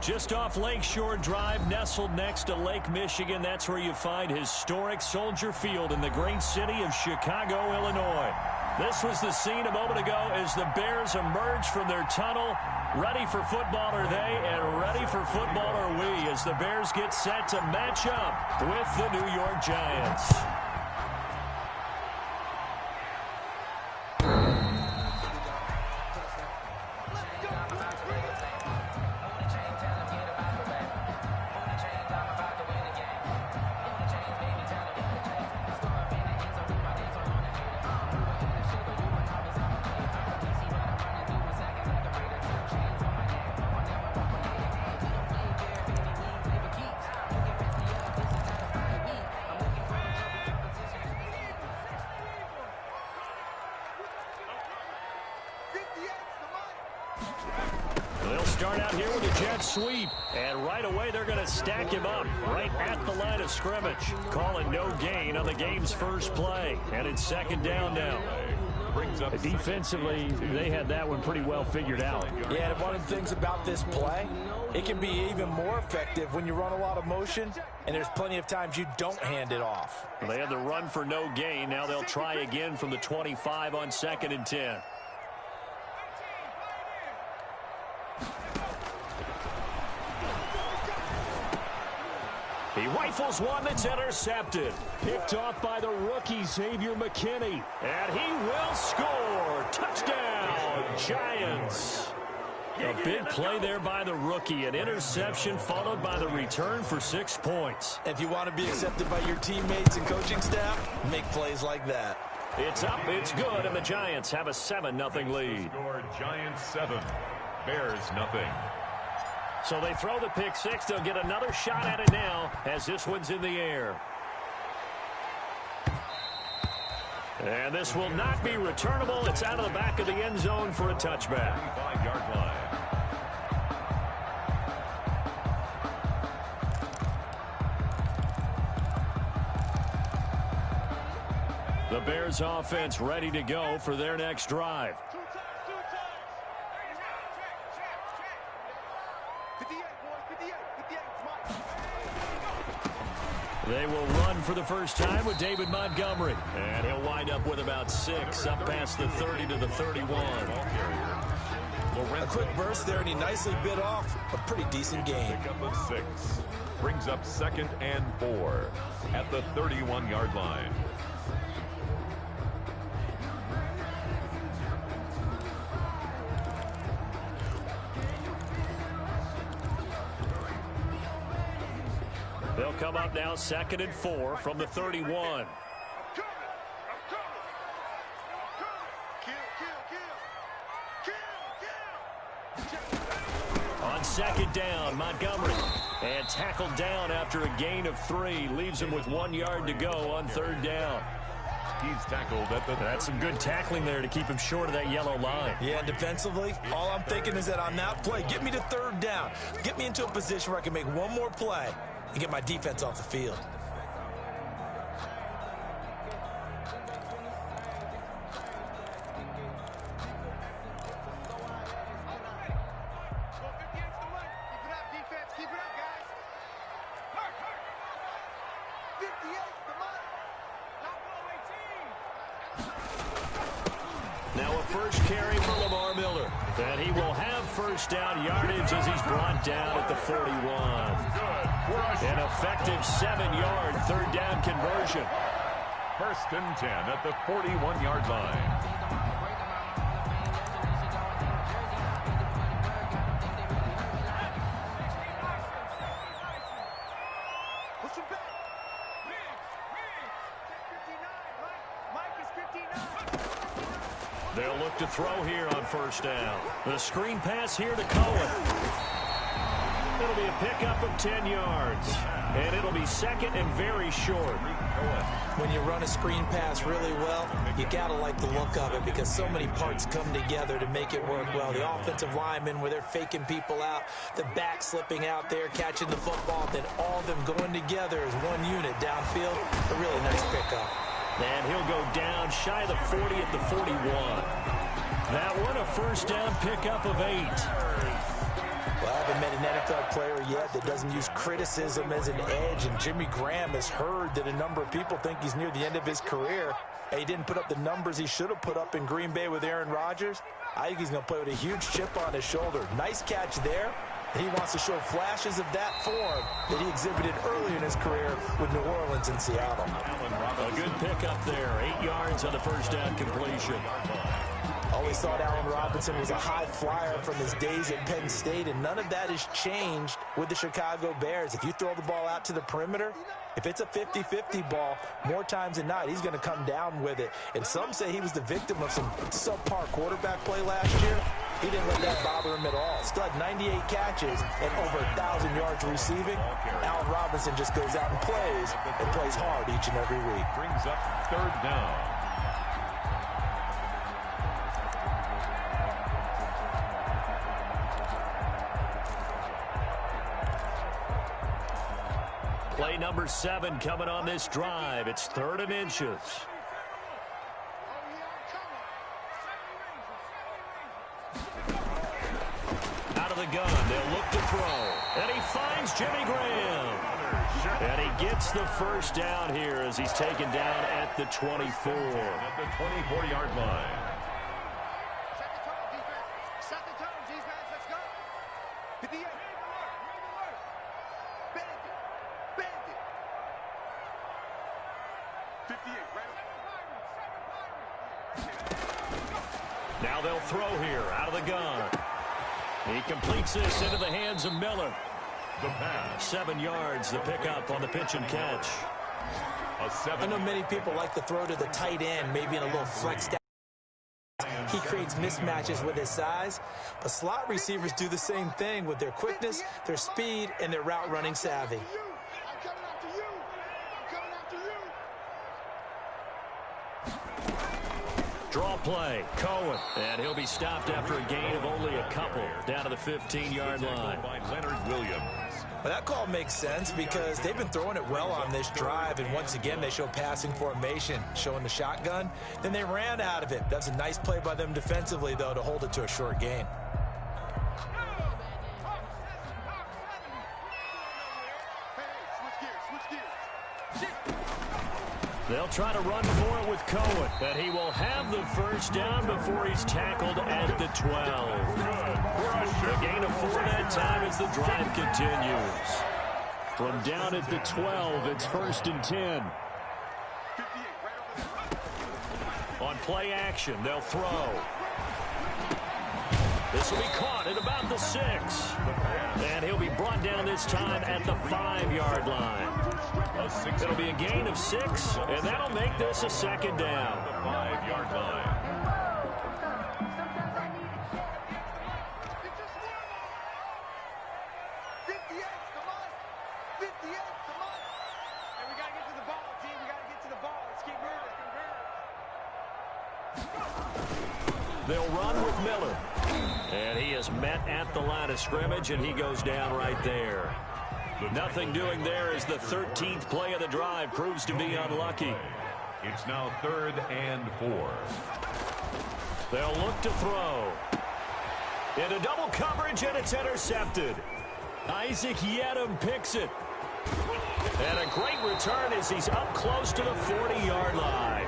Just off Lakeshore Drive, nestled next to Lake Michigan. That's where you find historic Soldier Field in the great city of Chicago, Illinois. This was the scene a moment ago as the Bears emerged from their tunnel. Ready for football are they, and ready for football are we as the Bears get set to match up with the New York Giants. They'll start out here with a jet sweep, and right away they're going to stack him up right at the line of scrimmage. Calling no gain on the game's first play, and it's second down now. Defensively, they had that one pretty well figured out. Yeah, and one of the things about this play, it can be even more effective when you run a lot of motion, and there's plenty of times you don't hand it off. They had the run for no gain. Now they'll try again from the 25 on 2nd and 10. He rifles one that's intercepted. Picked off by the rookie, Xavier McKinney. And he will score. Touchdown, Giants. A big play there by the rookie. An interception followed by the return for 6 points. If you want to be accepted by your teammates and coaching staff, make plays like that. It's up, it's good, and the Giants have a 7-0 lead. Score Giants 7, Bears nothing. So they throw the pick six. They'll get another shot at it now as this one's in the air. And this will not be returnable. It's out of the back of the end zone for a touchback. 5-yard line. The Bears offense ready to go for their next drive. They will run for the first time with David Montgomery. And he'll wind up with about 6 up past the 30 to the 31. A quick burst there, and he nicely bit off a pretty decent game. Pickup of 6. Brings up 2nd and 4 at the 31-yard line. They'll come up now 2nd and 4 from the 31. On 2nd down, Montgomery. And tackled down after a gain of 3. Leaves him with 1 yard to go on 3rd down. He's tackled at the... That's some good tackling there to keep him short of that yellow line. Yeah, and defensively, all I'm thinking is that on that play, get me to 3rd down. Get me into a position where I can make one more play and get my defense off the field. Now a first carry for Lamar Miller. And he will have first down yardage as he's brought down at the 41. An effective 7-yard 3rd down conversion. 1st and 10 at the 41-yard line. They'll look to throw here on 1st down. The screen pass here to Cohen. It'll be a pickup of 10 yards. And it'll be 2nd and very short. When you run a screen pass really well, you got to like the look of it because so many parts come together to make it work well. The offensive linemen where they're faking people out, the back slipping out there, catching the football, then all of them going together as one unit downfield. A really nice pickup. And he'll go down shy of the 40 at the 41. That one a first down pickup of 8. Well, I haven't met an NFL player yet that doesn't use criticism as an edge, and Jimmy Graham has heard that a number of people think he's near the end of his career. And he didn't put up the numbers he should have put up in Green Bay with Aaron Rodgers. I think he's going to play with a huge chip on his shoulder. Nice catch there. He wants to show flashes of that form that he exhibited early in his career with New Orleans and Seattle. A good pickup there. 8 yards on the first down completion. Always thought Allen Robinson was a high flyer from his days at Penn State, and none of that has changed with the Chicago Bears. If you throw the ball out to the perimeter, if it's a 50-50 ball, more times than not, he's going to come down with it. And some say he was the victim of some subpar quarterback play last year. He didn't let that bother him at all. Still had 98 catches and over 1,000 yards receiving. Allen Robinson just goes out and plays hard each and every week. Brings up third down. Play number 7 coming on this drive. It's 3rd and inches. Out of the gun, they'll look to throw. And he finds Jimmy Graham. And he gets the first down here as he's taken down at the 24. At the 24-yard line. Set the tone, defense. Let's go. 58. Bend it. 58, right. Now they'll throw here out of the gun. He completes this into the hands of Miller. The pass. 7 yards, the pickup on the pitch and catch. I know many people like to throw to the tight end, maybe in a little flex down. He creates mismatches with his size, but slot receivers do the same thing with their quickness, their speed, and their route running savvy. Draw play, Cohen, and he'll be stopped after a gain of only a couple down to the 15-yard line. By Leonard Williams. Well, that call makes sense because they've been throwing it well on this drive, and once again they show passing formation, showing the shotgun. Then they ran out of it. That's a nice play by them defensively, though, to hold it to a short gain. They'll try to run for it with Cohen, but he will have the first down before he's tackled at the 12. A gain of 4 that time as the drive continues. From down at the 12, it's 1st and 10. On play action, they'll throw. This will be caught at about the 6. And he'll be brought down this time at the 5-yard line. It'll be a gain of 6, and that'll make this a 2nd down. The 5-yard line. They'll run with Miller. And he is met at the line of scrimmage, and he goes down right there. Nothing doing there as the 13th play of the drive proves to be unlucky. It's now 3rd and 4. They'll look to throw. Into double coverage, and it's intercepted. Isaac Yedem picks it. And a great return as he's up close to the 40-yard line.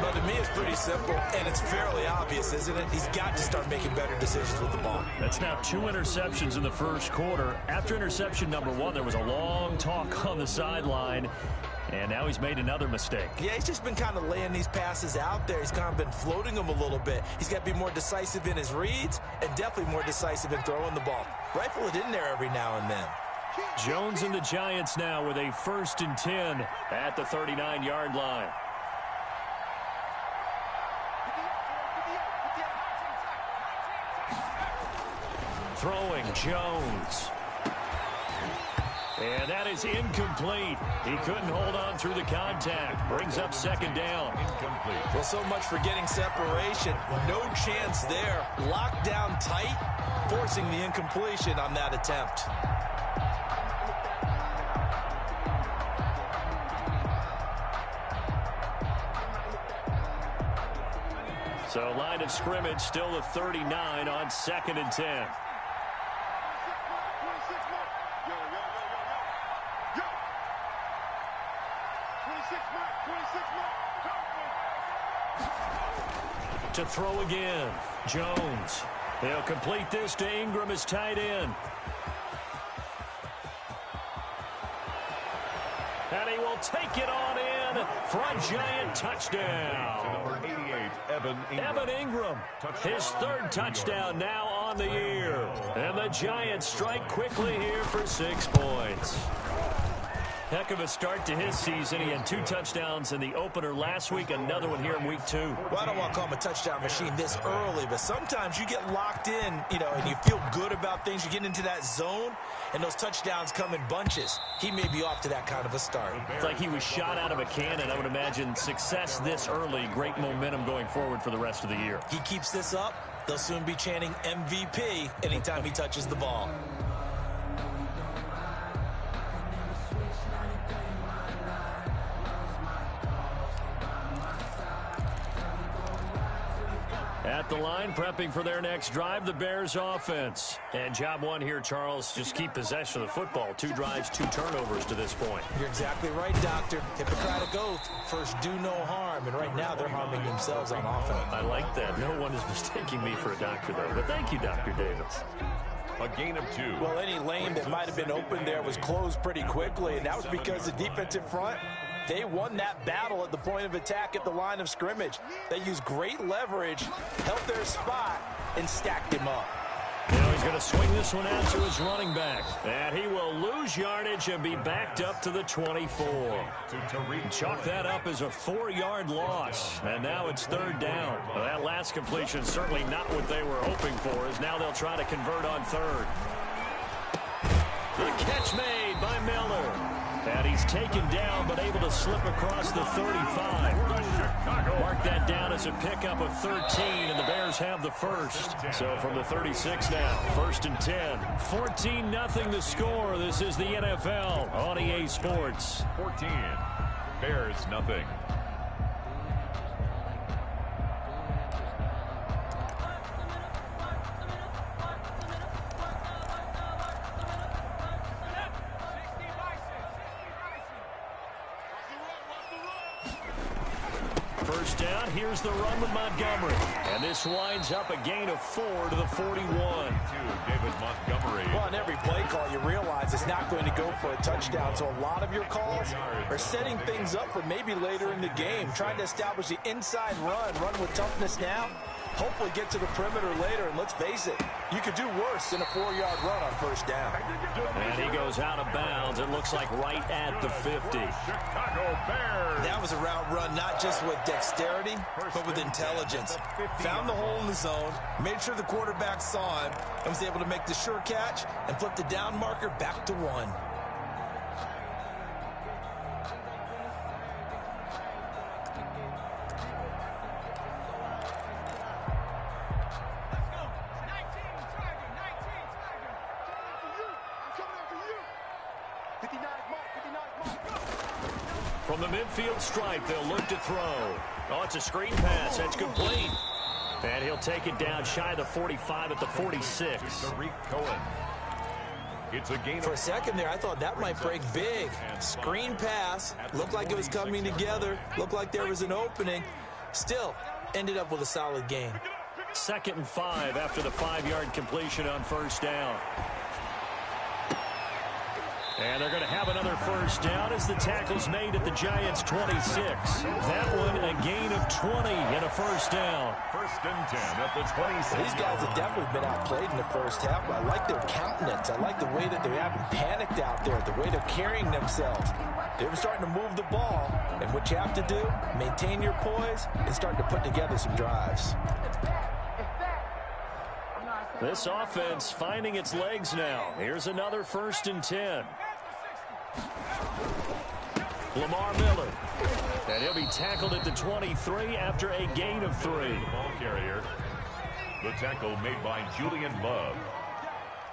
But to me, it's pretty simple, and it's fairly obvious, isn't it? He's got to start making better decisions with the ball. That's now 2 interceptions in the first quarter. After interception number 1, there was a long talk on the sideline, and now he's made another mistake. Yeah, he's just been kind of laying these passes out there. He's kind of been floating them a little bit. He's got to be more decisive in his reads and definitely more decisive in throwing the ball. Rifle it in there every now and then. Jones and the Giants now with a 1st and 10 at the 39-yard line. Throwing Jones. And that is incomplete. He couldn't hold on through the contact. Brings up 2nd down. Incomplete. Well, so much for getting separation. No chance there. Locked down tight, forcing the incompletion on that attempt. So line of scrimmage still the 39 on 2nd and 10. To throw again, Jones. He'll complete this to Ingram as tight end. And he will take it on in for a Giant touchdown. Number 88, Evan Ingram, his third touchdown now on the year. And the Giants strike quickly here for 6 points. Heck of a start to his season. He had 2 touchdowns in the opener last week, another one here in week 2. Well, I don't want to call him a touchdown machine this early, but sometimes you get locked in, and you feel good about things. You get into that zone, and those touchdowns come in bunches. He may be off to that kind of a start. It's like he was shot out of a cannon. I would imagine success this early, great momentum going forward for the rest of the year. He keeps this up, they'll soon be chanting MVP anytime he touches the ball. At the line, prepping for their next drive, the Bears offense. And job one here, Charles, just keep possession of the football. 2 drives, 2 turnovers to this point. You're exactly right, Doctor. Hippocratic oath, first do no harm. And right now, they're harming themselves on offense. I like that. No one is mistaking me for a doctor, though. But thank you, Dr. Davis. A gain of 2. Well, any lane that might have been open there was closed pretty quickly, and that was because the defensive front, they won that battle at the point of attack at the line of scrimmage. They used great leverage, held their spot, and stacked him up. Now he's going to swing this one out to his running back. And he will lose yardage and be backed up to the 24. Chalk that up as a 4-yard loss. And now it's 3rd down. Well, that last completion certainly not what they were hoping for, as now they'll try to convert on 3rd. The catch made by Miller. And he's taken down, but able to slip across the 35. Mark that down as a pickup of 13, and the Bears have the first. So from the 36 now, 1st and 10. 14-0 the score. This is the NFL on EA Sports. 14. Bears nothing. First down, here's the run with Montgomery. And this winds up a gain of 4 to the 41. David Montgomery. Well, on every play call, you realize it's not going to go for a touchdown. So a lot of your calls are setting things up for maybe later in the game, trying to establish the inside run with toughness now. Hopefully get to the perimeter later, and let's face it, you could do worse than a 4-yard run on 1st down. And he goes out of bounds. It looks like right at the 50. Chicago Bears. That was a route run not just with dexterity, but with intelligence. Found the hole in the zone, made sure the quarterback saw him, and was able to make the sure catch and flip the down marker back to 1. From the midfield stripe, they'll look to throw. Oh, it's a screen pass. That's complete. And he'll take it down shy of the 45 at the 46. Tariq Cohen. It's a gain. For a second there, I thought that might break big. Screen pass. Looked like it was coming together. Looked like there was an opening. Still, ended up with a solid gain. 2nd and 5 after the 5-yard completion on 1st down. And they're going to have another 1st down as the tackle's made at the Giants' 26. That one a gain of 20 and a 1st down. 1st and 10 at the 26. These guys have definitely been outplayed in the 1st half. I like their countenance. I like the way that they haven't panicked out there, the way they're carrying themselves. They're starting to move the ball, and what you have to do, maintain your poise and start to put together some drives. This offense finding its legs now. Here's another 1st and 10. Lamar Miller. And he'll be tackled at the 23 after a gain of 3. Ball carrier. The tackle made by Julian Love.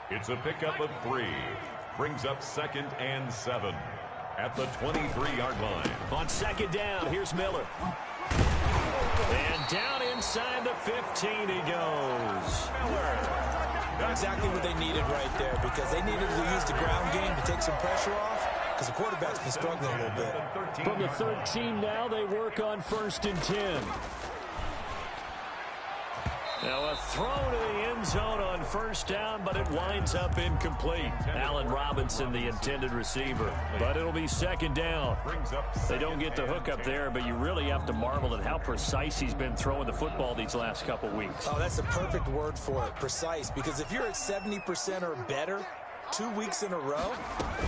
It's a pickup of 3. Brings up 2nd and 7 at the 23-yard line. On 2nd down, here's Miller. And down inside the 15 he goes. Exactly what they needed right there, because they needed to use the ground game to take some pressure off. because the quarterback's been struggling a little bit. From the 13 now, they work on 1st and 10. Now a throw to the end zone on 1st down, but it winds up incomplete. Allen Robinson, the intended receiver. But it'll be 2nd down. They don't get the hook up there, but you really have to marvel at how precise he's been throwing the football these last couple weeks. Oh, that's the perfect word for it, precise. Because if you're at 70% or better 2 weeks in a row,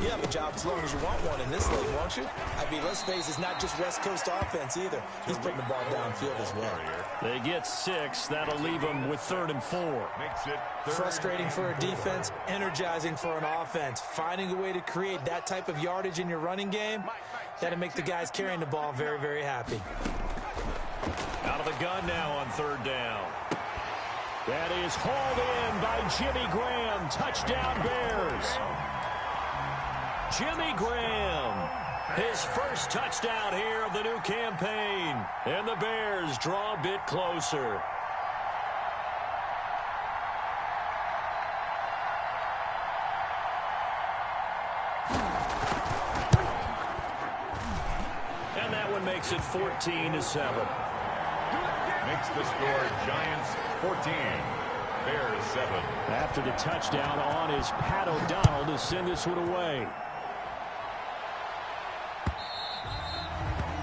you have a job as long as you want one in this league, won't you? I mean, let's face it, it's not just West Coast offense either. He's putting the ball downfield as well. They get 6. That'll leave them with 3rd and 4. Frustrating for a defense, energizing for an offense. Finding a way to create that type of yardage in your running game, that'll make the guys carrying the ball very, very happy. Out of the gun now on 3rd down. That is hauled in by Jimmy Graham. Touchdown, Bears. Jimmy Graham, his first touchdown here of the new campaign. And the Bears draw a bit closer. And that one makes it 14-7. Makes the score Giants 14, Bears 7. After the touchdown on is Pat O'Donnell to send this one away.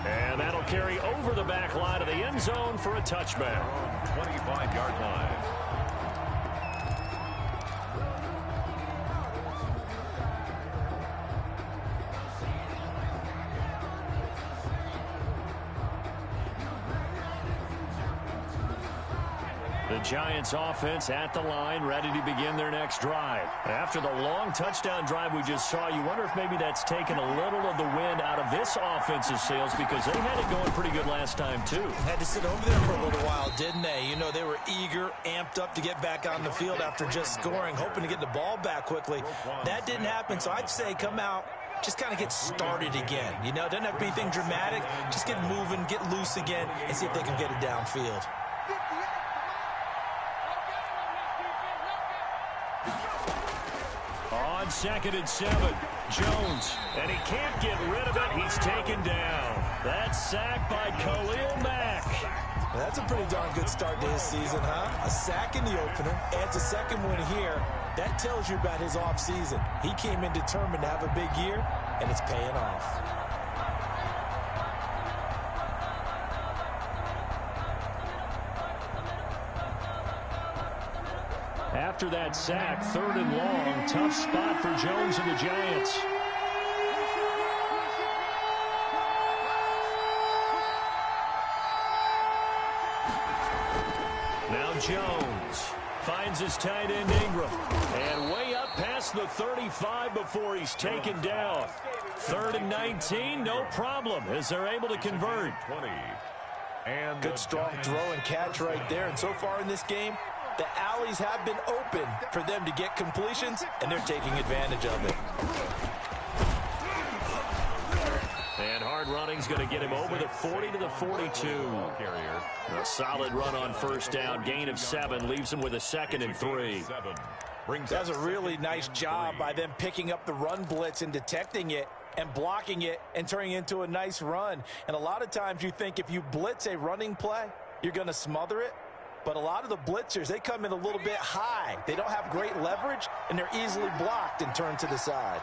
And that'll carry over the back line of the end zone for a touchback. 25-yard line. The Giants offense at the line, ready to begin their next drive. After the long touchdown drive we just saw, you wonder if maybe that's taken a little of the wind out of this offense's sails, because they had it going pretty good last time too. Had to sit over there for a little while, didn't they? You know, they were eager, amped up to get back on the field after just scoring, hoping to get the ball back quickly. That didn't happen, so I'd say come out, just kind of get started again. You know, doesn't have to be anything dramatic. Just get moving, get loose again, and see if they can get it downfield. On 2nd and 7, Jones, and he can't get rid of it. He's taken down. That's sacked by Khalil Mack. That's a pretty darn good start to his season, huh? A sack in the opener, adds a second one here. That tells you about his offseason. He came in determined to have a big year, and it's paying off. After that sack, 3rd and long, tough spot for Jones and the Giants. Now Jones finds his tight end Ingram, and way up past the 35 before he's taken down. 3rd and 19, no problem, as they're able to convert. 20. And good strong throw and catch right there. And so far in this game, the alleys have been open for them to get completions, and they're taking advantage of it. And hard running's going to get him over the 40 to the 42. A solid run on 1st down, gain of 7, leaves him with a 2nd and 3. That's a really nice job by them picking up the run blitz and detecting it and blocking it and turning it into a nice run. And a lot of times you think if you blitz a running play, you're going to smother it. But a lot of the blitzers, they come in a little bit high. They don't have great leverage, and they're easily blocked and turned to the side.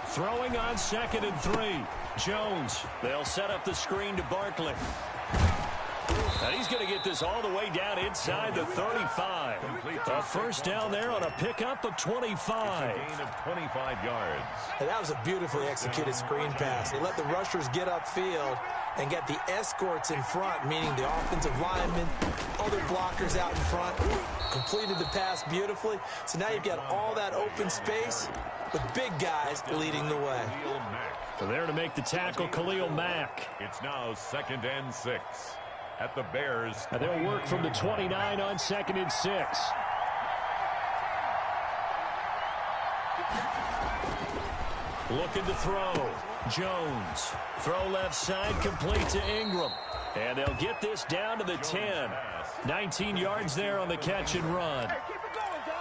Throwing on 2nd and 3. Jones. They'll set up the screen to Barkley. And he's going to get this all the way down inside the 35. A 1st down there on a pickup of 25. Gain of 25 yards. And that was a beautifully executed screen pass. They let the rushers get upfield and get the escorts in front, meaning the offensive linemen, other blockers out in front, completed the pass beautifully. So now you've got all that open space with big guys leading the way. So there to make the tackle, Khalil Mack. It's now 2nd and 6 at the Bears. And they'll work from the 29 on 2nd and 6. Looking to throw. Jones. Throw left side, complete to Ingram. And they'll get this down to the 10. 19 yards there on the catch and run.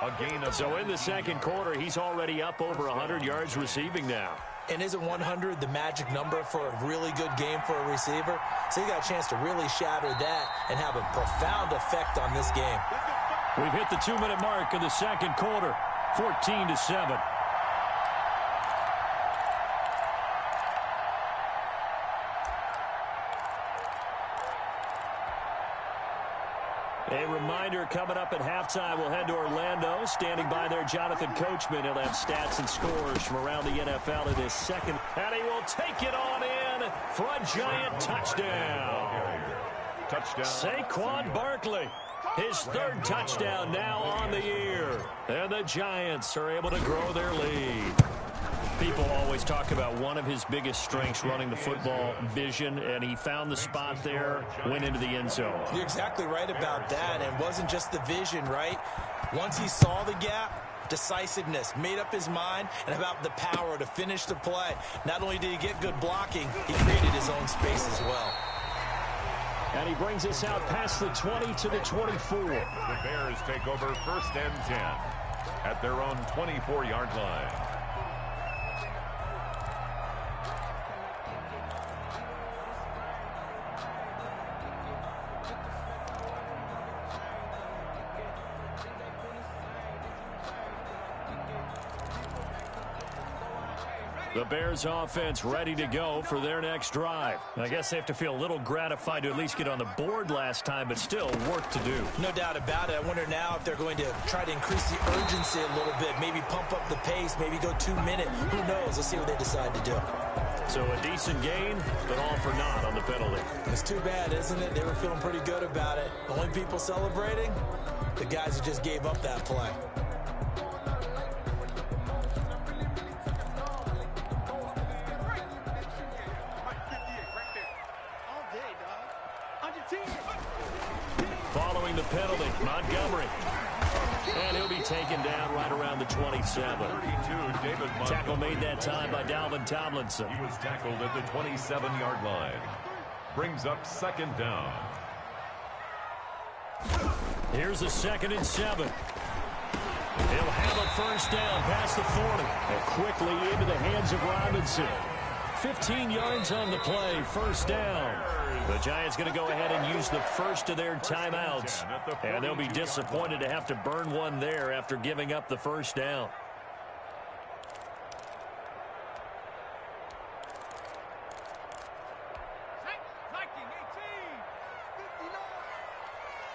A gain of So in the second quarter, he's already up over 100 yards receiving now. And isn't 100 the magic number for a really good game for a receiver? So you got a chance to really shatter that and have a profound effect on this game. We've hit the 2-minute mark of the second quarter, 14-7. A reminder, coming up at halftime, we'll head to Orlando. Standing by there, Jonathan Coachman. He'll have stats and scores from around the NFL in his second. And he will take it on in for a giant touchdown. Saquon Barkley, his third touchdown now on the year. And the Giants are able to grow their lead. People always talk about one of his biggest strengths, running the football, vision, and he found the spot there, went into the end zone. You're exactly right about that. It wasn't just the vision, right? Once he saw the gap, decisiveness, made up his mind, and about the power to finish the play. Not only did he get good blocking, he created his own space as well. And he brings us out past the 20 to the 24. The Bears take over 1st and 10 at their own 24-yard line. The Bears offense ready to go for their next drive. I guess they have to feel a little gratified to at least get on the board last time, but still work to do. No doubt about it. I wonder now if they're going to try to increase the urgency a little bit, maybe pump up the pace, maybe go 2 minutes. Who knows? Let's see what they decide to do. So a decent gain, but all for naught on the penalty. It's too bad, isn't it? They were feeling pretty good about it. The only people celebrating, the guys who just gave up that play. Following the penalty, Montgomery. And he'll be taken down right around the 27. 32, David Montgomery. Tackle made that time by Dalvin Tomlinson. He was tackled at the 27-yard line. Brings up 2nd down. Here's a 2nd and 7. He'll have a first down past the 40. And quickly into the hands of Robinson. 15 yards on the play, first down. The Giants going to go ahead and use the first of their timeouts. And they'll be disappointed to have to burn one there after giving up the first down.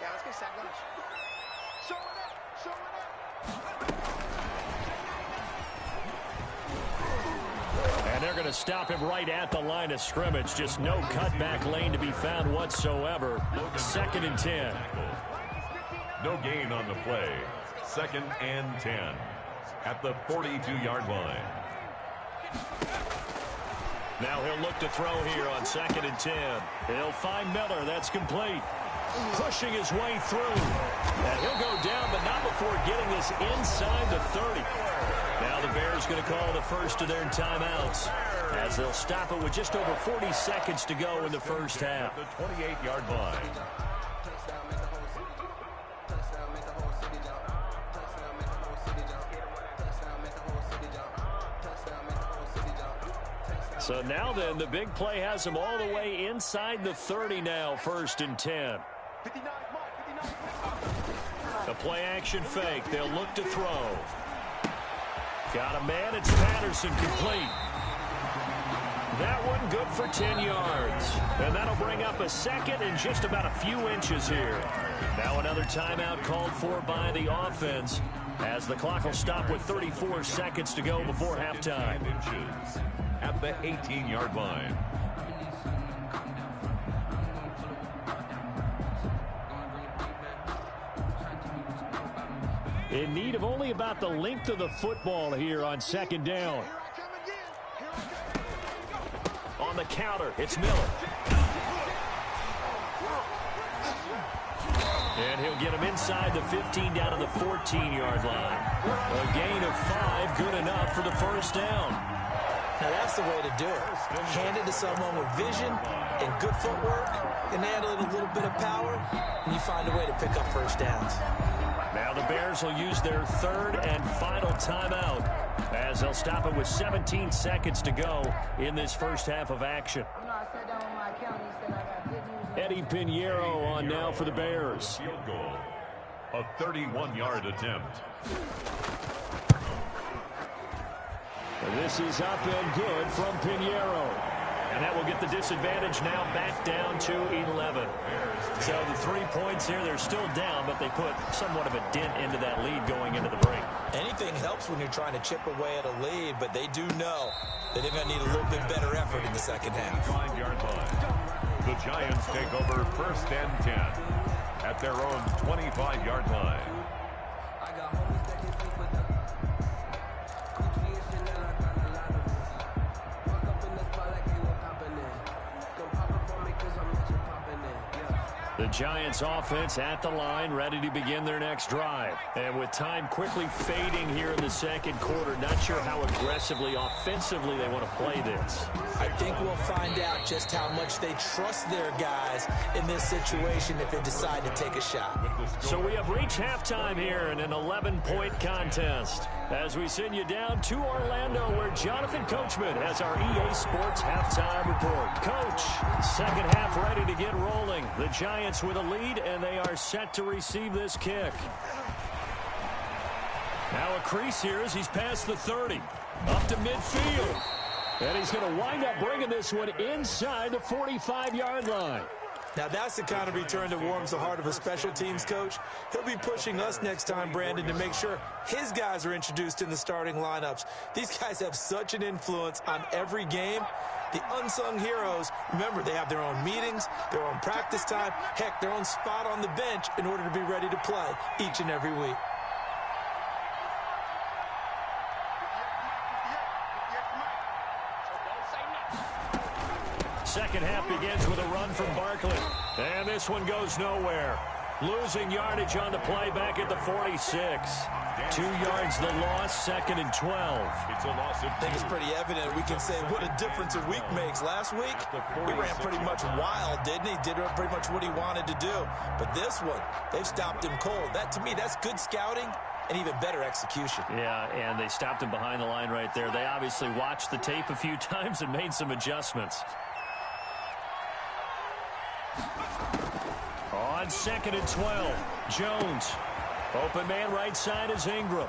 Yeah, let's get sack lunch. Show it up, show it up. And they're going to stop him right at the line of scrimmage. Just no cutback lane to be found whatsoever. 2nd and 10. No gain on the play. 2nd and 10 at the 42-yard line. Now he'll look to throw here on 2nd and 10. He'll find Miller. That's complete. Pushing his way through. And he'll go down, but not before getting this inside the 30. Now the Bears going to call the first of their timeouts as they'll stop it with just over 40 seconds to go in the first half. The 28-yard line. So now then, the big play has them all the way inside the 30 now, 1st and 10. A play action fake. They'll look to throw. Got a man. It's Patterson, complete. That one good for 10 yards. And that'll bring up a 2nd and just about a few inches here. Now another timeout called for by the offense as the clock will stop with 34 seconds to go before halftime. Inches at the 18-yard line. In need of only about the length of the football here on 2nd down. On the counter, it's Miller. And he'll get him inside the 15 down to the 14-yard line. A gain of 5, good enough for the first down. Now, that's the way to do it. Hand it to someone with vision and good footwork, and handle it a little bit of power, and you find a way to pick up first downs. Now the Bears will use their third and final timeout as they'll stop it with 17 seconds to go in this first half of action. Eddie Pinheiro on now for the Bears. Field goal. A 31-yard attempt. This is up and good from Pinheiro. And that will get the disadvantage now back down to 11. So the 3 points here, they're still down, but they put somewhat of a dent into that lead going into the break. Anything helps when you're trying to chip away at a lead, but they do know that they're going to need a little bit better effort in the second half. 5-yard line. The Giants take over first and 10 at their own 25-yard line. The Giants offense at the line, ready to begin their next drive. And with time quickly fading here in the second quarter, not sure how aggressively, offensively they want to play this. I think we'll find out just how much they trust their guys in this situation if they decide to take a shot. So we have reached halftime here in an 11-point contest. As we send you down to Orlando, where Jonathan Coachman has our EA Sports halftime report. Coach, second half ready to get rolling. The Giants with a lead, and they are set to receive this kick. Now a crease here as he's past the 30. Up to midfield. And he's going to wind up bringing this one inside the 45-yard line. Now, that's the kind of return that warms the heart of a special teams coach. He'll be pushing us next time, Brandon, to make sure his guys are introduced in the starting lineups. These guys have such an influence on every game. The unsung heroes, remember, they have their own meetings, their own practice time, heck, their own spot on the bench in order to be ready to play each and every week. Second half begins with a run from Barkley. And this one goes nowhere. Losing yardage on the play back at the 46. 2 yards the loss, second and 12. It's a loss of 2. I think it's pretty evident. We can say what a difference a week makes. Last week, he ran pretty much wild, didn't he? Did pretty much what he wanted to do. But this one, they've stopped him cold. That, to me, that's good scouting and even better execution. Yeah, and they stopped him behind the line right there. They obviously watched the tape a few times and made some adjustments. On second and 12, Jones. Open man right side is Ingram.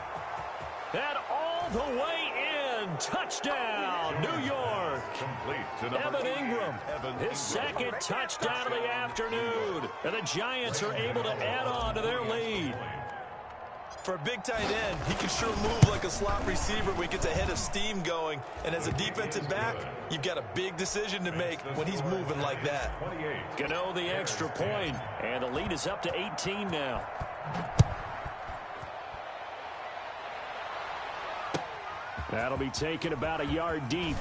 And all the way in. Touchdown, New York. Complete to Evan Ingram, his second touchdown of the afternoon. And the Giants are able to add on to their lead. For a big tight end, he can sure move like a slot receiver when he gets a head of steam going. And as a defensive back, you've got a big decision to make when he's moving like that. Gano the extra point, and the lead is up to 18 now. That'll be taken about a yard deep.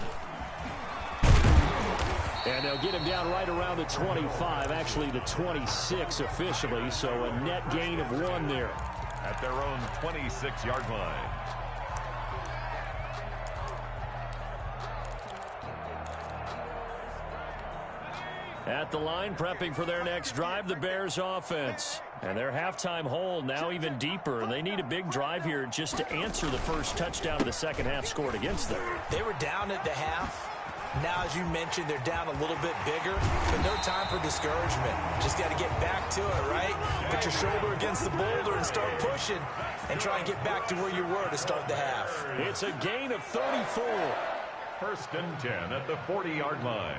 And they'll get him down right around the 25, actually the 26 officially, so a net gain of 1 there. At their own 26-yard line. At the line, prepping for their next drive, the Bears offense. And their halftime hole now even deeper. And they need a big drive here just to answer the first touchdown of the second half scored against them. They were down at the half. Now, as you mentioned, they're down a little bit bigger, but no time for discouragement. Just got to get back to it, right? Put your shoulder against the boulder and start pushing and try and get back to where you were to start the half. It's a gain of 34. First and 10 at the 40-yard line.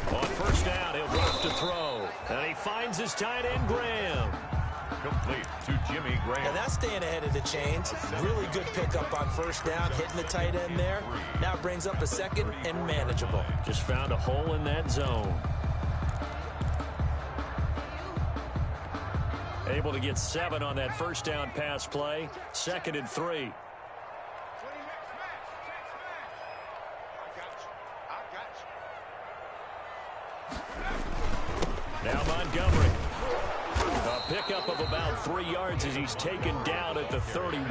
On first down, he'll drop to throw. And he finds his tight end, Graham. Complete to Jimmy Graham. And that's staying ahead of the chains. Really good pickup on first down, hitting the tight end there. Now brings up a second and manageable. Just found a hole in that zone. Able to get 7 on that first down pass play. Second and 3. Now Montgomery. A pickup of about 3 yards as he's taken down at the 31.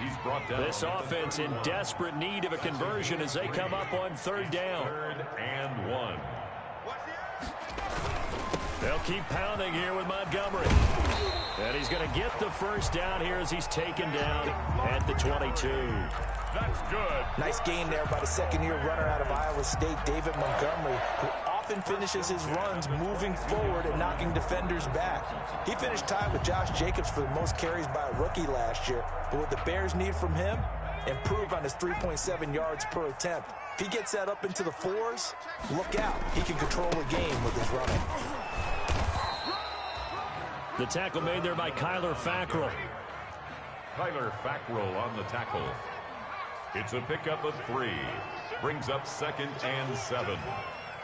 He's brought down. This offense in desperate need of a conversion as they come up on third down. 3rd and 1. They'll keep pounding here with Montgomery. And he's going to get the first down here as he's taken down at the 22. That's good. Nice gain there by the second-year runner out of Iowa State, David Montgomery, who often finishes his runs moving forward and knocking defenders back. He finished tied with Josh Jacobs for the most carries by a rookie last year. But what the Bears need from him, improve on his 3.7 yards per attempt. If he gets that up into the 4s, look out. He can control the game with his running. The tackle made there by Kyler Fackrell. Kyler Fackrell on the tackle. It's a pickup of 3. Brings up 2nd and 7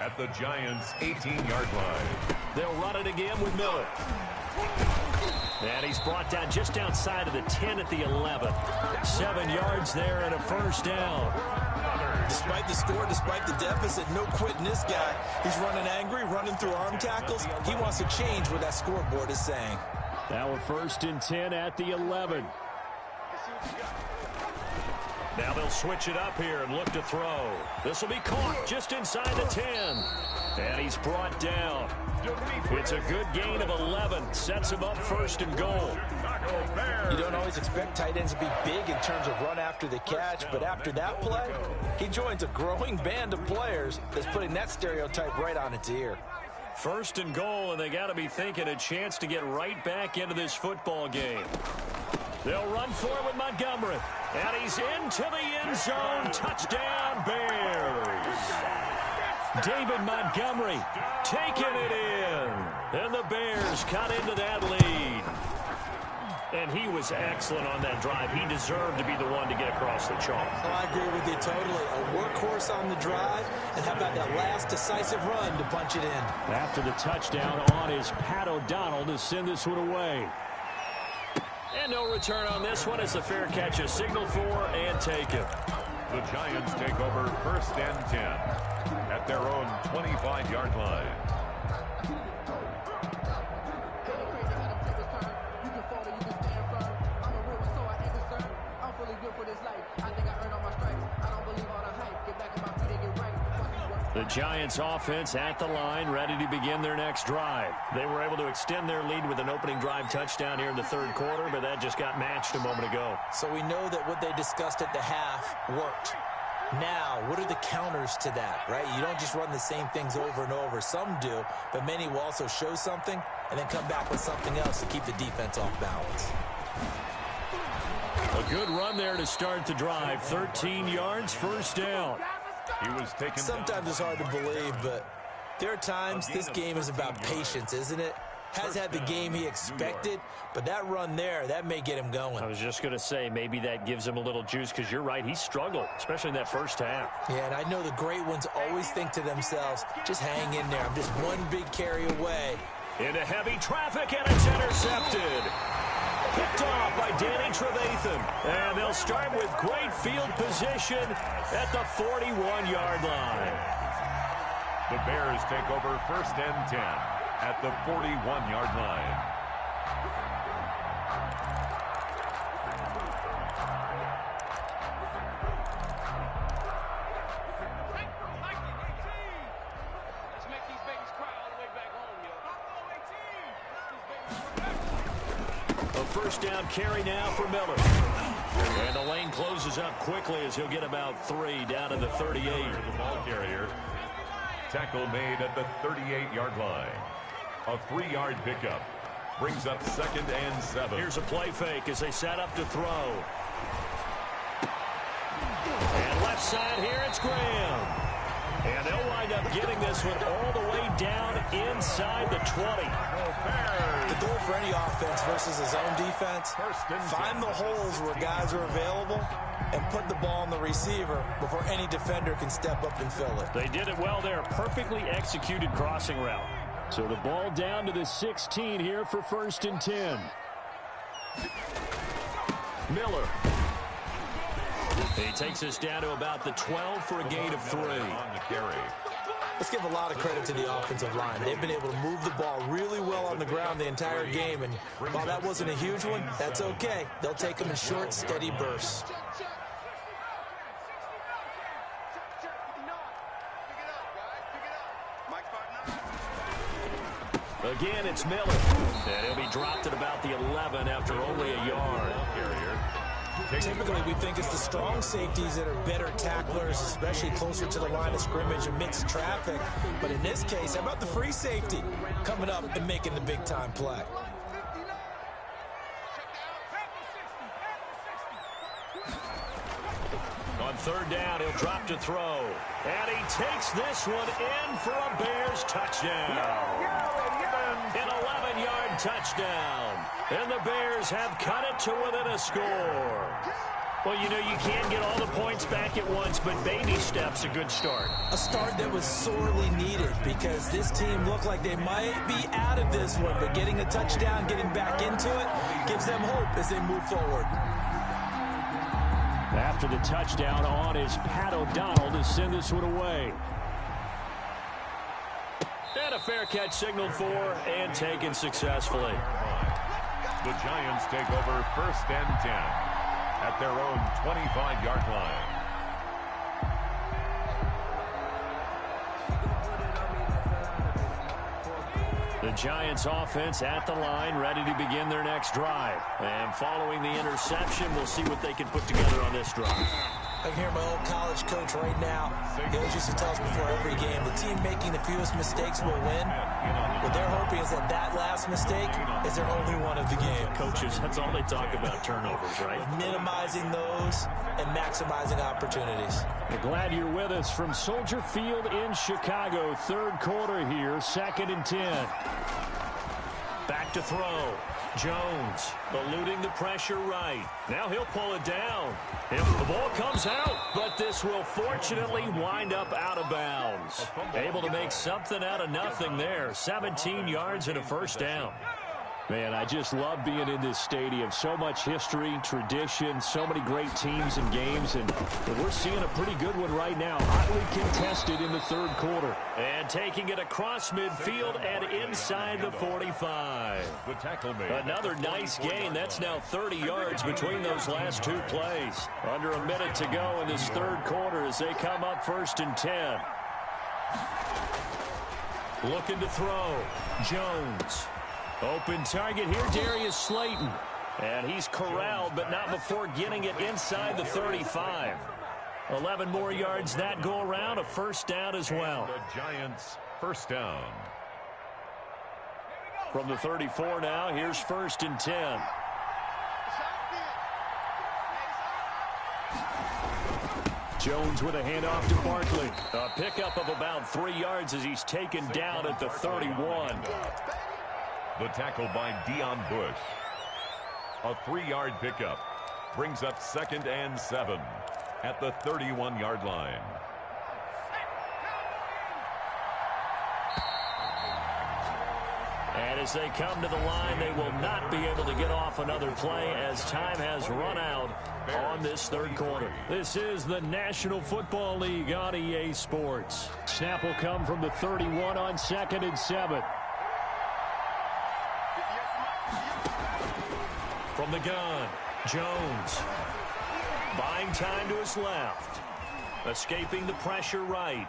at the Giants' 18-yard line. They'll run it again with Miller. And he's brought down just outside of the 10 at the 11. 7 yards there and a first down. Despite the score, despite the deficit, no quitting this guy. He's running angry, running through arm tackles. He wants to change what that scoreboard is saying. Now a 1st and 10 at the 11. Now they'll switch it up here and look to throw. This will be caught just inside the 10. And he's brought down. It's a good gain of 11. Sets him up 1st and goal. You don't always expect tight ends to be big in terms of run after the catch, but after that play, he joins a growing band of players that's putting that stereotype right on its ear. 1st and goal, and they got to be thinking a chance to get right back into this football game. They'll run for it with Montgomery. And he's into the end zone. Touchdown, Bears. David Montgomery taking it in. And the Bears cut into that lead. And he was excellent on that drive. He deserved to be the one to get across the chalk. Oh, I agree with you totally. A workhorse on the drive. And how about that last decisive run to punch it in? After the touchdown on is Pat O'Donnell to send this one away. And no return on this one as the fair catch is signaled for and taken. The Giants take over 1st and 10 at their own 25-yard line. The Giants offense at the line, ready to begin their next drive. They were able to extend their lead with an opening drive touchdown here in the 3rd quarter, but that just got matched a moment ago. So we know that what they discussed at the half worked. Now, what are the counters to that, right? You don't just run the same things over and over. Some do, but many will also show something and then come back with something else to keep the defense off balance. A good run there to start the drive. 13 yards, 1st down. He was taken. Sometimes it's hard to believe, but there are times this game is about patience, isn't it? Has had the game he expected, but that run there, that may get him going. I was just going to say, maybe that gives him a little juice, because you're right, he struggled, especially in that first half. Yeah, and I know the great ones always think to themselves, just hang in there. I'm just one big carry away. Into heavy traffic, and it's intercepted. Picked off by Danny Trevathan. And they'll start with great field position at the 41-yard line. The Bears take over 1st and 10 at the 41-yard line. A 1st down carry now for Miller. And the lane closes up quickly as he'll get about 3 down to the 38. The ball carrier. Tackle made at the 38-yard line. A 3-yard pickup. Brings up 2nd and 7. Here's a play fake as they set up to throw. And left side here, it's Graham. And they'll wind up getting this one all the way down inside the 20. The goal for any offense versus his own defense, find the holes where guys are available and put the ball on the receiver before any defender can step up and fill it. They did it well there. Perfectly executed crossing route. So the ball down to the 16 here for 1st and 10. Miller. He takes us down to about the 12 for a gain of 3. On the carry. Let's give a lot of credit to the offensive line. They've been able to move the ball really well on the ground the entire game, and while that wasn't a huge one, that's okay. They'll take them in short, steady bursts. Again, it's Miller. And he'll be dropped at about the 11 after only a yard. Typically, we think it's the strong safeties that are better tacklers, especially closer to the line of scrimmage and mixed traffic. But in this case, how about the free safety coming up and making the big-time play? On third down, he'll drop to throw. And he takes this one in for a Bears touchdown. An 11-yard touchdown. And the Bears have cut it to within a score. Well, you know, you can't get all the points back at once, but baby steps a good start. A start that was sorely needed because this team looked like they might be out of this one, but getting a touchdown, getting back into it, gives them hope as they move forward. After the touchdown on is Pat O'Donnell to send this one away. And a fair catch signaled for and taken successfully. The Giants take over 1st and 10 at their own 25-yard line. The Giants offense at the line, ready to begin their next drive. And following the interception, we'll see what they can put together on this drive. I can hear my old college coach right now. He always used to tell us before every game, the team making the fewest mistakes will win. What they're hoping is that that last mistake is their only one of the game. Coaches, that's all they talk about, turnovers, right? Minimizing those and maximizing opportunities. We're glad you're with us from Soldier Field in Chicago. Third quarter here, 2nd and 10. Back to throw. Jones eluding the pressure right. Now he'll pull it down. If the ball comes out, but this will fortunately wind up out of bounds. Able to make something out of nothing there. 17 yards and a first down. Man, I just love being in this stadium. So much history, tradition, so many great teams and games, and we're seeing a pretty good one right now. Hotly contested in the third quarter. And taking it across midfield and inside the 45. The tackle made. Another nice gain. That's now 30 yards between those last two plays. Under a minute to go in this third quarter as they come up 1st and 10. Looking to throw. Jones. Open target here, Darius Slayton. And he's corralled, but not before getting it inside the 35. 11 more yards that go around, a first down as well. The Giants' first down. From the 34 now, here's 1st and 10. Jones with a handoff to Barkley. A pickup of about 3 yards as he's taken down at the 31. The tackle by Dion Bush. A 3-yard pickup brings up 2nd and 7 at the 31-yard line. And as they come to the line, they will not be able to get off another play as time has run out on this third quarter. This is the National Football League on EA Sports. Snap will come from the 31 on 2nd and 7. From the gun, Jones. Buying time to his left. Escaping the pressure right.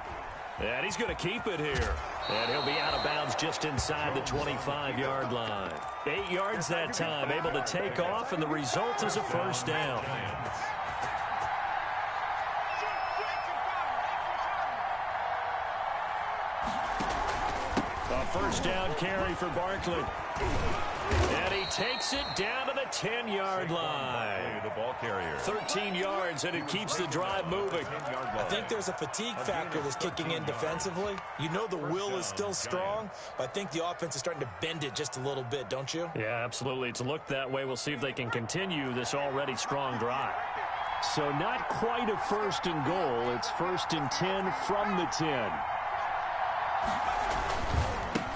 And he's going to keep it here. And he'll be out of bounds just inside the 25-yard line. 8 yards that time, able to take off, and the result is a first down. A first down carry for Barkley. And he takes it down to the 10-yard line. The ball carrier. 13 yards, and it keeps the drive moving. I think there's a fatigue factor that's kicking in defensively. You know the will is still strong, but I think the offense is starting to bend it just a little bit, don't you? Yeah, absolutely. It's looked that way. We'll see if they can continue this already strong drive. So not quite a 1st and goal. It's 1st and 10 from the 10.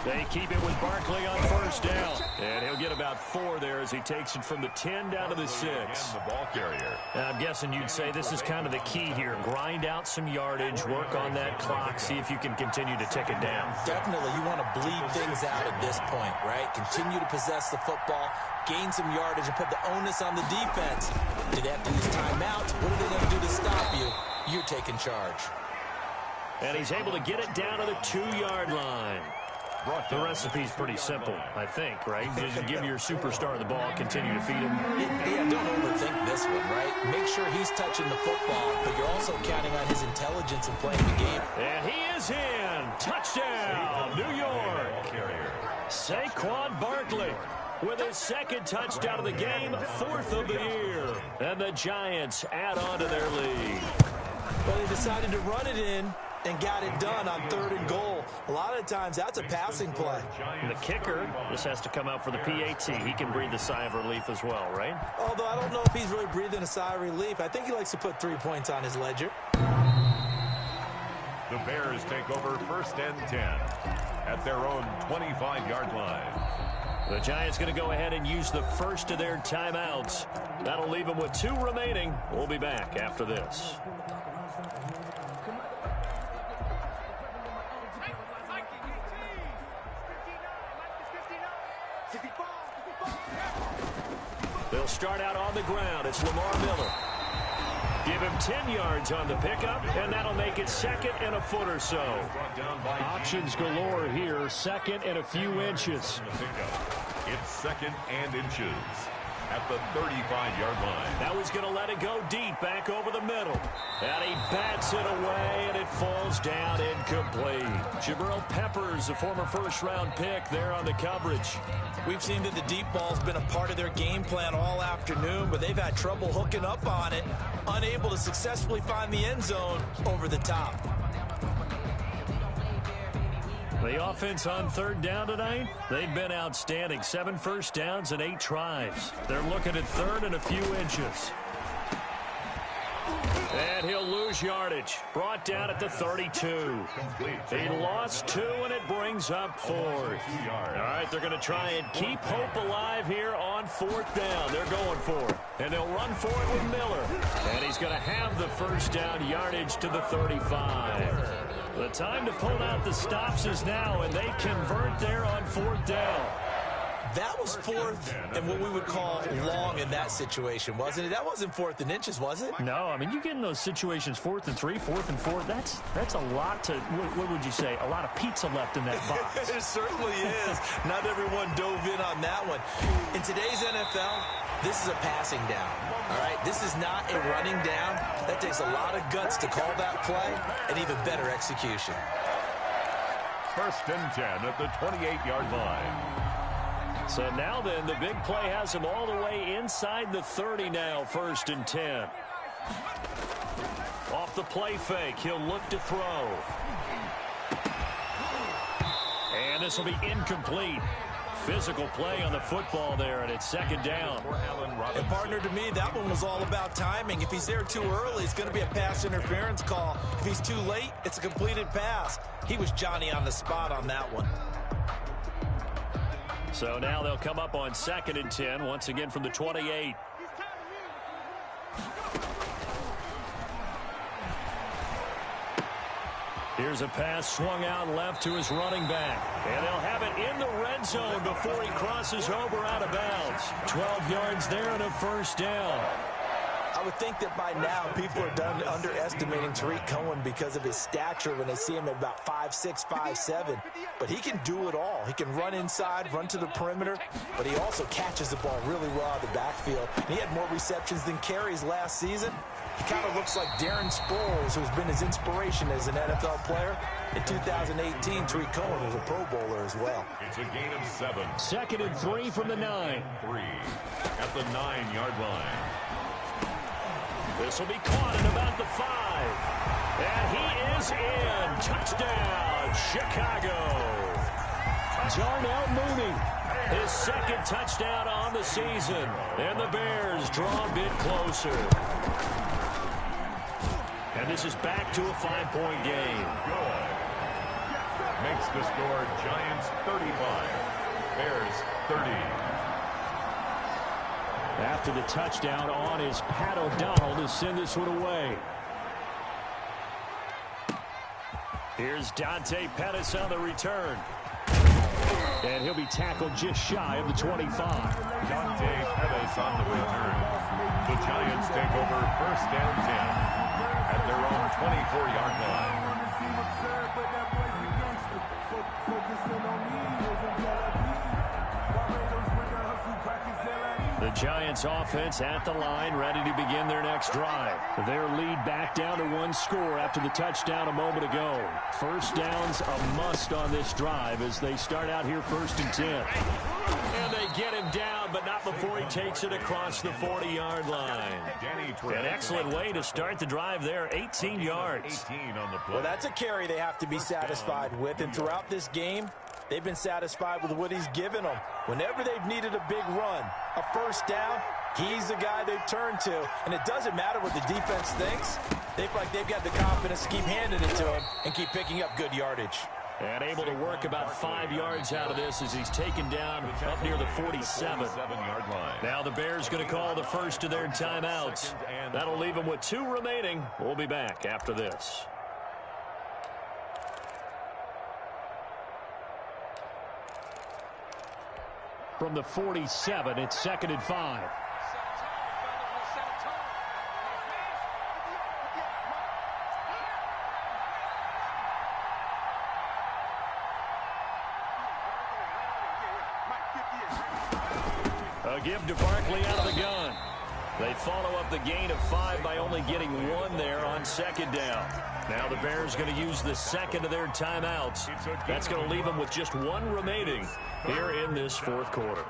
They keep it with Barkley on first down. And he'll get about 4 there as he takes it from the 10 down to the 6. The ball carrier. I'm guessing you'd say this is kind of the key here. Grind out some yardage, work on that clock, see if you can continue to tick it down. Definitely, you want to bleed things out at this point, right? Continue to possess the football, gain some yardage, and put the onus on the defense. Do they have to use timeouts? What are they going to do to stop you? You're taking charge. And he's able to get it down to the 2-yard line. The recipe's pretty simple, I think, right? Just give your superstar the ball, continue to feed him. Yeah, don't overthink this one, right? Make sure he's touching the football, but you're also counting on his intelligence in playing the game. And he is in. Touchdown, New York. Saquon Barkley with his 2nd touchdown of the game, 4th of the year. And the Giants add on to their lead. But they decided to run it in and got it done on 3rd and goal. A lot of times, that's a passing play. And the kicker, this has to come out for the PAT. He can breathe a sigh of relief as well, right? Although I don't know if he's really breathing a sigh of relief. I think he likes to put 3 points on his ledger. The Bears take over 1st and 10 at their own 25-yard line. The Giants going to go ahead and use the first of their timeouts. That'll leave them with 2 remaining. We'll be back after this. They'll start out on the ground. It's Lamar Miller. Give him 10 yards on the pickup, and that'll make it 2nd and a foot or so. Options galore here. 2nd and a few inches. It's 2nd and inches at the 35-yard line. Now he's going to let it go deep, back over the middle. And he bats it away, and it falls down incomplete. Jabril Peppers, a former first-round pick, there on the coverage. We've seen that the deep ball's been a part of their game plan all afternoon, but they've had trouble hooking up on it, unable to successfully find the end zone over the top. The offense on 3rd down tonight, they've been outstanding. 7 first downs and 8 tries. They're looking at 3rd and a few inches. And he'll lose yardage. Brought down at the 32. He lost 2, and it brings up 4th. All right, they're going to try and keep hope alive here on 4th down. They're going for it. And they'll run for it with Miller. And he's going to have the first down yardage to the 35. The time to pull out the stops is now, and they convert there on 4th down. That was 4th and what we would call long in that situation, wasn't it? That wasn't 4th and inches, was it? No, I mean, you get in those situations 4th and 3, 4th and 4. That's a lot to, what would you say, a lot of pizza left in that box. It certainly is. Not everyone dove in on that one. In today's NFL, this is a passing down. All right, this is not a running down. That takes a lot of guts to call that play and even better execution. 1st and 10 at the 28-yard line. So now then, the big play has him all the way inside the 30 now, 1st and 10. Off the play fake, he'll look to throw. And this will be incomplete. Physical play on the football there, and it's 2nd down. And partner, to me, that one was all about timing. If he's there too early, it's going to be a pass interference call. If he's too late, it's a completed pass. He was Johnny on the spot on that one. So now they'll come up on 2nd and 10, once again from the 28. Here's a pass swung out left to his running back. And they'll have it in the red zone before he crosses over out of bounds. 12 yards there and a 1st down. I would think that by now people are done underestimating Tariq Cohen because of his stature when they see him at about 5'6", 5'7". But he can do it all. He can run inside, run to the perimeter, but he also catches the ball really well out of the backfield. And he had more receptions than carries last season. He kind of looks like Darren Sproles, who's been his inspiration as an NFL player. In 2018, Tariq Cohen was a Pro Bowler as well. It's a gain of 7. 2nd and 3 from the 9. 3 at the 9-yard line. This will be caught at about the 5. And he is in. Touchdown, Chicago. Darnell Mooney, his 2nd touchdown on the season. And the Bears draw a bit closer. And this is back to a 5-point game. makes the score Giants 35, Bears 30. After the touchdown on is Pat O'Donnell to send this one away. Here's Dante Pettis on the return. And he'll be tackled just shy of the 25. Dante Pettis on the return. The Giants take over first and 10 at their own 24-yard line. The Giants offense at the line, ready to begin their next drive. Their lead back down to one score after the touchdown a moment ago. First down's a must on this drive as they start out here first and 10. And they get him down, but not before he takes it across the 40-yard line. An excellent way to start the drive there, 18 yards. 18 on the play. Well, that's a carry they have to be satisfied with, and throughout this game, they've been satisfied with what he's given them. Whenever they've needed a big run, a first down, he's the guy they've turned to. And it doesn't matter what the defense thinks. They feel like they've got the confidence to keep handing it to him and keep picking up good yardage. And able to work about 5 yards out of this as he's taken down up near the 47-yard line. Now the Bears going to call the first of their timeouts. That'll leave them with 2 remaining. We'll be back after this. From the 47, it's 2nd and 5. A give to Barkley out of the gun. They follow up the gain of 5 by only getting 1 there on 2nd down. Now the Bears going to use the second of their timeouts. That's going to leave them with just 1 remaining here in this 4th quarter.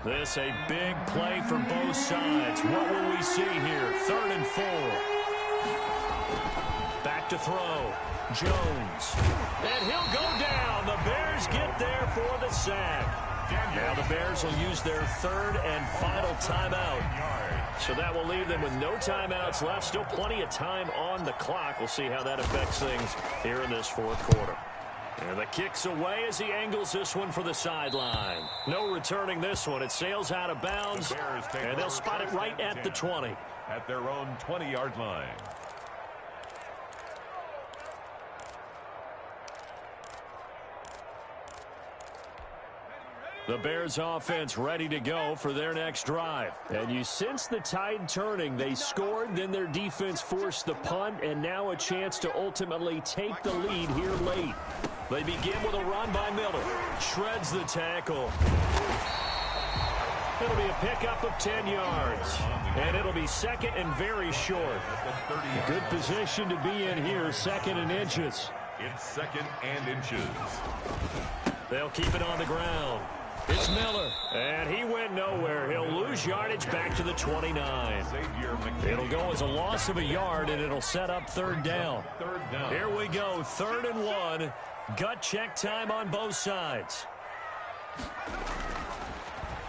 This a big play for both sides. What will we see here? 3rd and 4. Back to throw. Jones. And he'll go down. The Bears get there for the sack. Now the Bears will use their 3rd and final timeout. So that will leave them with no timeouts left. Still plenty of time on the clock. We'll see how that affects things here in this 4th quarter. And the kick's away as he angles this one for the sideline. No returning this one. It sails out of bounds, and they'll spot it right at the 20. At their own 20-yard line. The Bears offense ready to go for their next drive. And you sense the tide turning. They scored, then their defense forced the punt, and now a chance to ultimately take the lead here late. They begin with a run by Miller. Shreds the tackle. It'll be a pickup of 10 yards. And it'll be 2nd and very short. Good position to be in here, 2nd and inches. It's 2nd and inches. They'll keep it on the ground. It's Miller, and he went nowhere. He'll lose yardage back to the 29. It'll go as a loss of a yard, and it'll set up 3rd down. Here we go, 3rd and 1. Gut check time on both sides.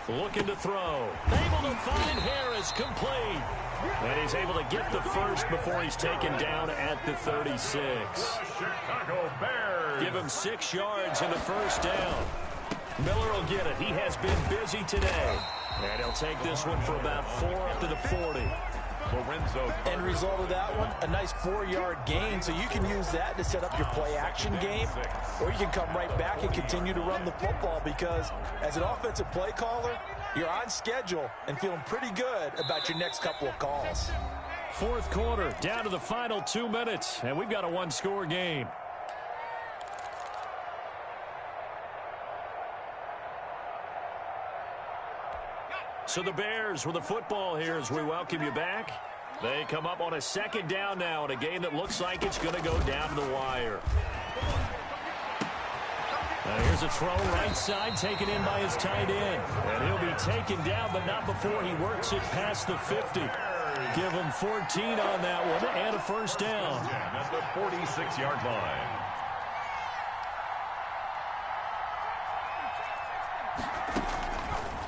Looking to throw. Able to find Harris, complete. And he's able to get the first before he's taken down at the 36. Chicago Bears. Give him 6 yards in the first down. Miller will get it. He has been busy today. And he'll take this one for about 4 up to the 40. Lorenzo. End result of that one, a nice 4-yard gain, so you can use that to set up your play-action game, or you can come right back and continue to run the football because as an offensive play caller, you're on schedule and feeling pretty good about your next couple of calls. 4th quarter, down to the final 2 minutes, and we've got a 1-score game. So the Bears with the football here as we welcome you back. They come up on a 2nd down now in a game that looks like it's going to go down to the wire. Now here's a throw right side taken in by his tight end. And he'll be taken down, but not before he works it past the 50. Give him 14 on that one and a first down. At the 46-yard line.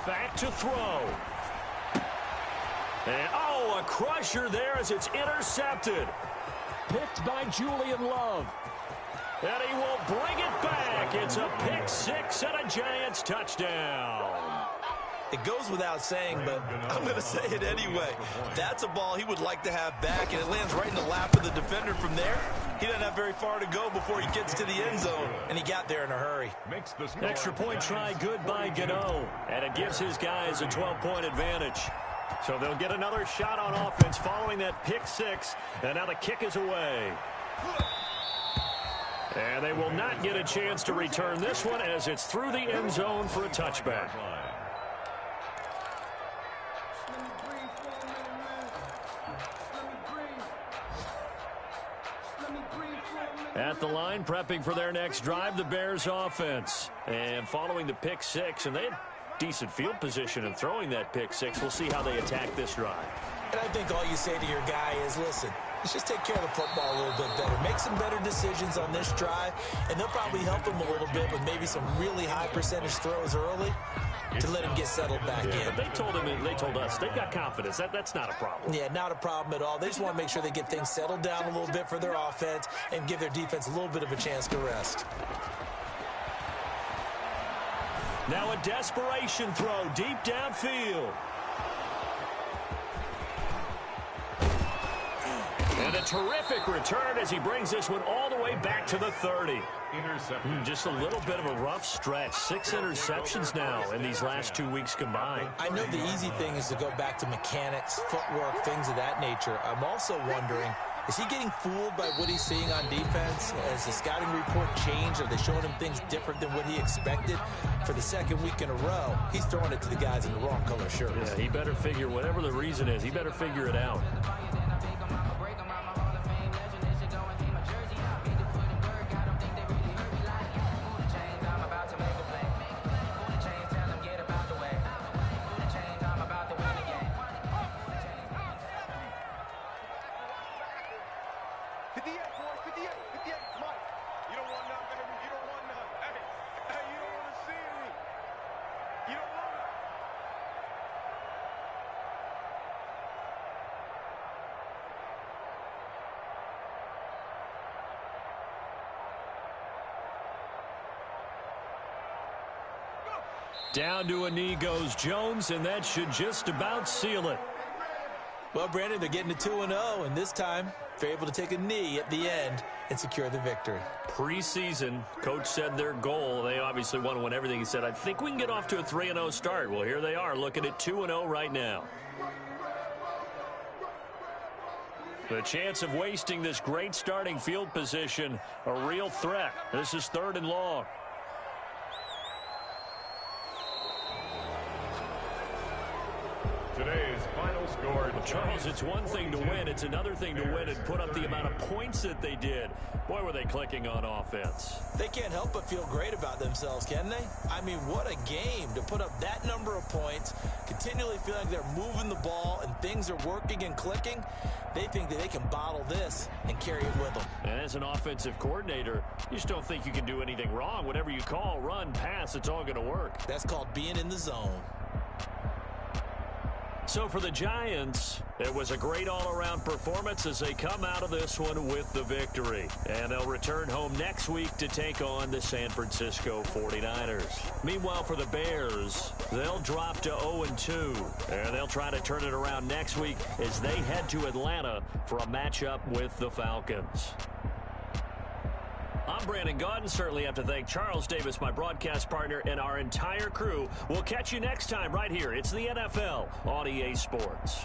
Back to throw. And, oh, a crusher there as it's intercepted. Picked by Julian Love. And he will bring it back. It's a pick six and a Giants touchdown. It goes without saying, but I'm going to say it anyway. That's a ball he would like to have back, and it lands right in the lap of the defender from there. He doesn't have very far to go before he gets to the end zone, and he got there in a hurry. Extra point try good by Gano, and it gives his guys a 12-point advantage. So they'll get another shot on offense following that pick six, and now the kick is away. And they will not get a chance to return this one as it's through the end zone for a touchback. At the line, prepping for their next drive, the Bears offense. And following the pick six, and they had decent field position in throwing that pick six. We'll see how they attack this drive. And I think all you say to your guy is, listen, let's just take care of the football a little bit better. Make some better decisions on this drive, and they'll probably help him a little bit with maybe some really high percentage throws early to let him get settled back in. But they told us they've got confidence. That's not a problem. Yeah, not a problem at all. They just want to make sure they get things settled down a little bit for their offense and give their defense a little bit of a chance to rest. Now a desperation throw deep downfield. And a terrific return as he brings this one all the way back to the 30. Just a little bit of a rough stretch. 6 interceptions now in these last 2 weeks combined. I know the easy thing is to go back to mechanics, footwork, things of that nature. I'm also wondering, is he getting fooled by what he's seeing on defense? Has the scouting report changed? Are they showing him things different than what he expected? For the second week in a row, he's throwing it to the guys in the wrong color shirts. Yeah, he better figure, whatever the reason is, he better figure it out. Down to a knee goes Jones, and that should just about seal it. Well, Brandon, they're getting to 2-0, and this time they're able to take a knee at the end and secure the victory. Preseason, coach said their goal, they obviously want to win everything. He said, I think we can get off to a 3-0 start. Well, here they are looking at 2-0 right now. The chance of wasting this great starting field position, a real threat. This is 3rd and long. Today's final score. Charles, it's one thing to win. It's another thing to win and put up the amount of points that they did. Boy, were they clicking on offense. They can't help but feel great about themselves, can they? I mean, what a game to put up that number of points, continually feel like they're moving the ball and things are working and clicking. They think that they can bottle this and carry it with them. And as an offensive coordinator, you just don't think you can do anything wrong. Whatever you call, run, pass, it's all going to work. That's called being in the zone. So for the Giants, it was a great all-around performance as they come out of this one with the victory. And they'll return home next week to take on the San Francisco 49ers. Meanwhile, for the Bears, they'll drop to 0-2. And they'll try to turn it around next week as they head to Atlanta for a matchup with the Falcons. I'm Brandon Gaudin. Certainly have to thank Charles Davis, my broadcast partner, and our entire crew. We'll catch you next time right here. It's the NFL on EA Sports.